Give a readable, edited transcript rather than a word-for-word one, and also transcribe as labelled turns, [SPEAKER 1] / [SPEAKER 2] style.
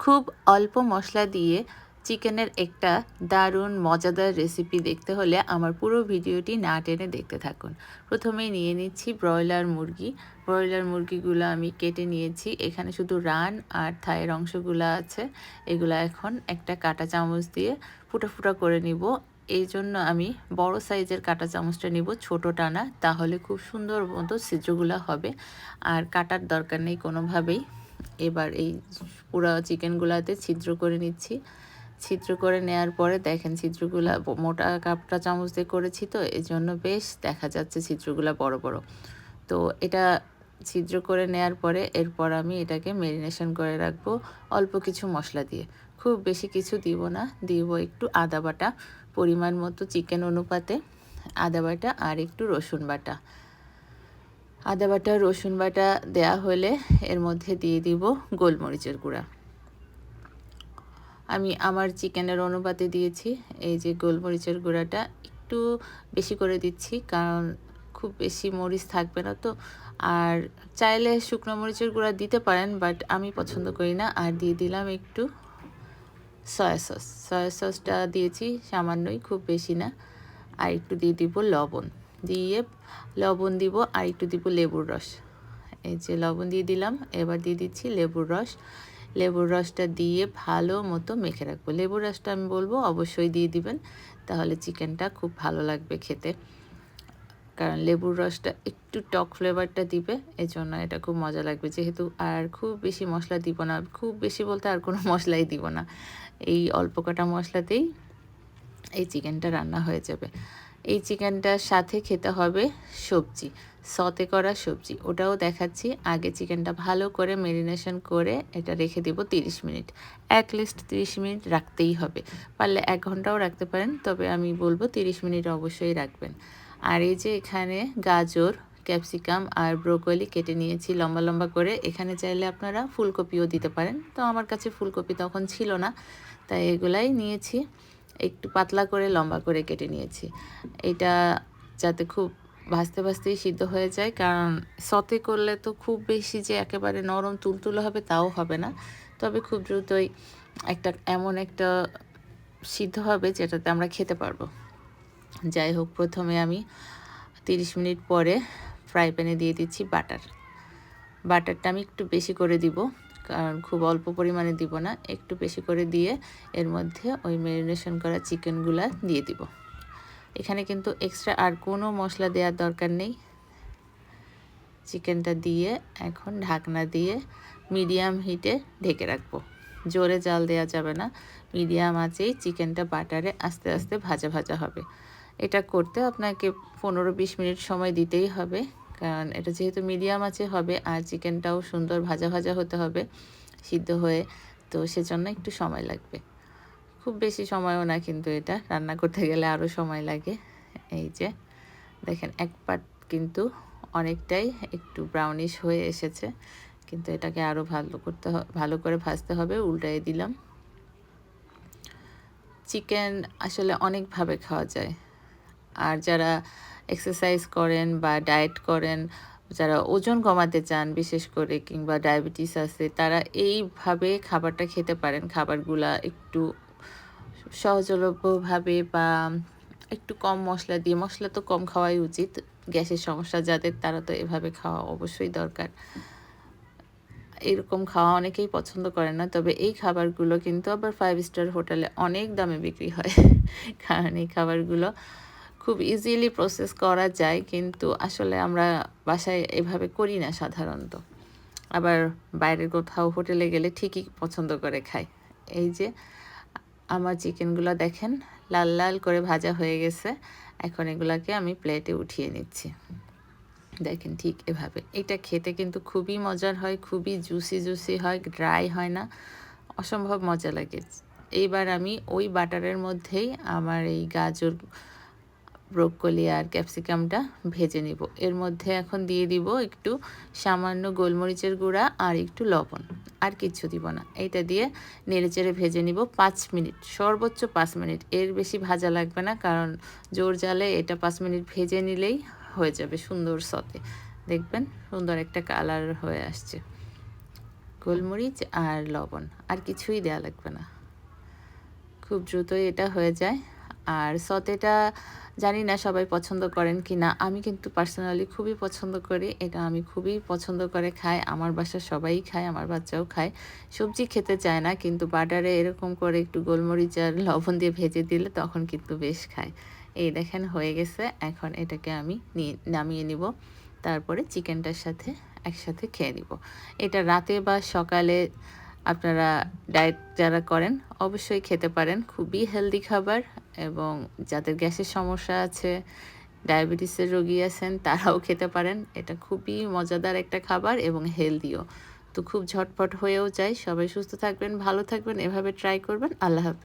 [SPEAKER 1] খুব অল্প মশলা দিয়ে চিকেনের একটা দারুণ মজাদার রেসিপি দেখতে হলে আমার পুরো ভিডিওটি না টেনে দেখতে থাকুন। প্রথমেই নিয়ে নিচ্ছি ব্রয়লার মুরগি। ব্রয়লার মুরগিগুলো আমি কেটে নিয়েছি। এখানে শুধু রান আর থায়ের অংশগুলো আছে। এগুলো এখন একটা কাঁটা চামচ দিয়ে ফুটো ফুটো করে নিব। এই জন্য আমি বড় সাইজের কাঁটা চামচটা নিব, ছোটোটা না, তাহলে খুব সুন্দর মতো ছিদ্রগুলো হবে আর কাটার দরকার নেই কোনোভাবেই। এবার এই পুরো চিকেনগুলাতে ছিদ্র করে নিচ্ছি। ছিদ্র করে নেওয়ার পরে দেখেন ছিদ্রগুলা মোটা কাপটা চামচ দিয়ে করেছি, তো এই জন্য বেশ দেখা যাচ্ছে ছিদ্রগুলা বড় বড়। তো এটা ছিদ্র করে নেওয়ার পরে এরপর আমি এটাকে ম্যারিনেশন করে রাখবো অল্প কিছু মশলা দিয়ে। খুব বেশি কিছু দিব না, দিব একটু আদা বাটা পরিমাণ মতো চিকেন অনুপাতে, আদা বাটা আর একটু রসুন বাটা। আদা বাটা রসুন বাটা দেয়া হলে এর মধ্যে দিয়ে দিব গোলমরিচের গুঁড়া। আমি আমার চিকেনের অনুপাতে দিয়েছি। এই যে গোলমরিচের গুঁড়াটা একটু বেশি করে দিচ্ছি, কারণ খুব বেশি মরিচ থাকবে না তো। আর চাইলে শুকনো মরিচের গুঁড়া দিতে পারেন, বাট আমি পছন্দ করি না। আর দিয়ে দিলাম একটু সয়া সস। সয়া সসটা দিয়েছি সামান্যই, খুব বেশি না। আর একটু দিয়ে দিব লবণ, দিয়ে লবণ দিব আর একটু দিব লেবুর রস। এই যে লবণ দিয়ে দিলাম, এবার দিয়ে দিচ্ছি লেবুর রস। লেবুর রসটা দিয়ে ভালো মতো মেখে রাখবো। লেবুর রসটা আমি বলবো অবশ্যই দিয়ে দিবেন, তাহলে চিকেনটা খুব ভালো লাগবে খেতে। কারণ লেবুর রসটা একটু টক ফ্লেভারটা দিবে, এই জন্য এটা খুব মজা লাগবে। যেহেতু আর খুব বেশি মশলা দিব না, খুব বেশি বলতে আর কোনো মশলাই দিব না, এই অল্প কটা মশলাতেই এই চিকেনটা রান্না হয়ে যাবে। এই চিকেনটার সাথে খেতে হবে সবজি, সতে করা সবজি, ওটাও দেখাচ্ছি। আগে চিকেনটা ভালো করে ম্যারিনেশন করে এটা রেখে দেব 30 মিনিট। অ্যাটলিস্ট 30 মিনিট রাখতেই হবে, পারলে 1 ঘন্টাও রাখতে পারেন, তবে আমি বলবো 30 মিনিট অবশ্যই রাখবেন। আর এই যে এখানে গাজর, ক্যাপসিকাম আর ব্রোকলি কেটে নিয়েছি লম্বা লম্বা করে। এখানে চাইলে আপনারা ফুলকপিও দিতে পারেন, তো আমার কাছে ফুলকপি তখন ছিল না, তাই এগুলাই নিয়েছি। একটু পাতলা করে লম্বা করে কেটে নিয়েছি, এটা যাতে খুব ভাজতে ভাজতেই সিদ্ধ হয়ে যায়। কারণ সতে করলে তো খুব বেশি যে একেবারে নরম তুলতুলে হবে তাও হবে না, তবে খুব দ্রুতই এমন একটা সিদ্ধ হবে যেটাতে আমরা খেতে পারবো। যাই হোক, প্রথমে আমি 30 মিনিট পরে ফ্রাই প্যানে দিয়ে দিচ্ছি বাটার। বাটারটা আমি একটু বেশি করে দিব, কারণ খুব অল্প পরিমাণে দিব না, একটু বেশি করে দিয়ে এর মধ্যে ওই ম্যারিনেশন করা চিকেনগুলা দিয়ে দিব। এখানে কিন্তু এক্সট্রা আর কোনো মশলা দেওয়ার দরকার নেই। চিকেনটা দিয়ে এখন ঢাকনা দিয়ে মিডিয়াম হিটে ঢেকে রাখবো। জোরে জাল দেওয়া যাবে না, মিডিয়াম আঁচেই চিকেনটা বাটারে আস্তে আস্তে ভাজা ভাজা হবে। এটা করতে আপনাকে 15-20 মিনিট সময় দিতেই হবে, কারণ এটা যেহেতু মিডিয়াম আঁচে হবে আর চিকেনটাও সুন্দর ভাজা ভাজা হতে হবে সিদ্ধ হয়ে, তো সেজন্য একটু সময় লাগবে। খুব বেশি সময়ও না, কিন্তু এটা রান্না করতে গেলে আরও সময় লাগে। এই যে দেখেন এক পাট কিন্তু অনেকটাই একটু ব্রাউনিশ হয়ে এসেছে, কিন্তু এটাকে আরও ভালো করে ভাজতে হবে। উল্টায়ে দিলাম। চিকেন আসলে অনেকভাবে খাওয়া যায়, আর যারা এক্সারসাইজ করেন বা ডায়েট করেন, যারা ওজন কমাতে চান বিশেষ করে, কিংবা ডায়াবেটিস আছে, তারা এইভাবে খাবারটা খেতে পারেন। খাবারগুলা একটু সহজলভ্যভাবে বা একটু কম মশলা দিয়ে, মশলা তো কম খাওয়াই উচিত, গ্যাসের সমস্যা যাদের তারা তো এভাবে খাওয়া অবশ্যই দরকার। এরকম খাওয়া অনেকেই পছন্দ করে না, তবে এই খাবারগুলো কিন্তু আবার 5 স্টার হোটেলে অনেক দামে বিক্রি হয়। কারণ এই খাবারগুলো খুব ইজিলি প্রসেস করা যায়, কিন্তু আসলে আমরা বাসায় এভাবে করি না সাধারণত। আবার বাইরের কোথাও হোটেলে গেলে ঠিকই পছন্দ করে খাই। এই যে আমার চিকেনগুলো দেখেন লাল লাল করে ভাজা হয়ে গেছে, এখন এগুলাকে আমি প্লেটে উঠিয়ে নিচ্ছি। দেখেন ঠিক এভাবে, এটা খেতে কিন্তু খুবই মজার হয়, খুবই জুসি জুসি হয়, ড্রাই হয় না, অসম্ভব মজা লাগে। এইবার আমি ওই বাটারের মধ্যেই আমার এই গাজর, ব্রোকলি আর ক্যাপসিকামটা ভেজে নিব। এর মধ্যে এখন দিয়ে দিব একটু সামান্য গোলমরিচের গুঁড়া আর একটু লবণ, আর কিছু দিব না। এইটা দিয়ে নেড়েচেড়ে ভেজে নিব 5 মিনিট, সর্বোচ্চ 5 মিনিট, এর বেশি ভাজা লাগবে না, কারণ জোর জালে এটা 5 মিনিট ভেজে নিলেই হয়ে যাবে সুন্দর সতে। দেখবেন সুন্দর একটা কালার হয়ে আসছে, গোলমরিচ আর লবণ, আর কিছুই দেওয়া লাগবে না। খুব দ্রুতই এটা হয়ে যায়। আর সতেটা জানি না সবাই পছন্দ করেন কি না। আমি কিন্তু পার্সোনালি খুবই পছন্দ করি। এটা আমি খুবই পছন্দ করে খাই। আমার বাসার সবাই খায়, আমার বাচ্চাও খায়। সবজি খেতে চায় না, কিন্তু বাটারে এরকম করে একটু গোলমরিচ আর লবণ দিয়ে ভেজে দিলে তখন কিন্তু বেশ খায়। এই দেখেন হয়ে গেছে। এখন এটাকে আমি নামিয়ে নিব। তারপরে চিকেনটার সাথে একসাথে খেয়ে নিব। এটা রাতে বা সকালে আপনারা ডায়েট যারা করেন অবশ্যই খেতে পারেন। খুবই হেলদি খাবার, এবং যাদের গ্যাসের সমস্যা আছে, ডায়াবেটিসের রোগী আছেন তারাও খেতে পারেন। এটা খুবই মজাদার একটা খাবার এবং হেলদিও। তো খুব ঝটপট হয়েও যায়। সবাই সুস্থ থাকবেন, ভালো থাকবেন, এভাবে ট্রাই করবেন। আল্লাহ হাফেজ।